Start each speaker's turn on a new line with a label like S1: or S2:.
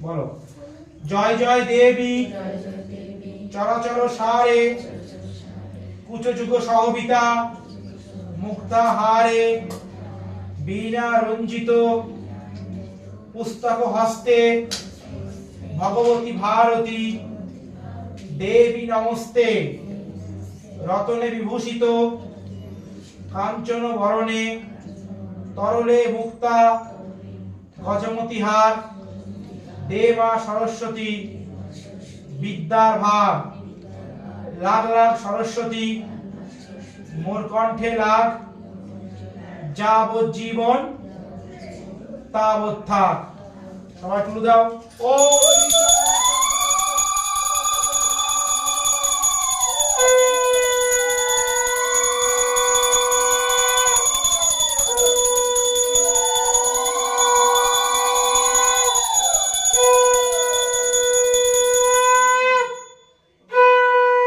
S1: বলো জয় জয় দেবী চরাচর সারে কুচযুগ সহবিতা মুক্তাহারে বীণা রঞ্জিত পুস্তক হস্তে ভগবতী ভারতী দেবী নমস্তে রতনে বিভূষিত কাঞ্চন বরণে তরলে মুক্তা গজমতি হার দেবা সরস্বতী বিদ্যার ভার লাখ লাখ সরস্বতী মোর কণ্ঠে লাখ যাবজ্জীবন তাবৎ থাক। সবাই তুলে দাও। ও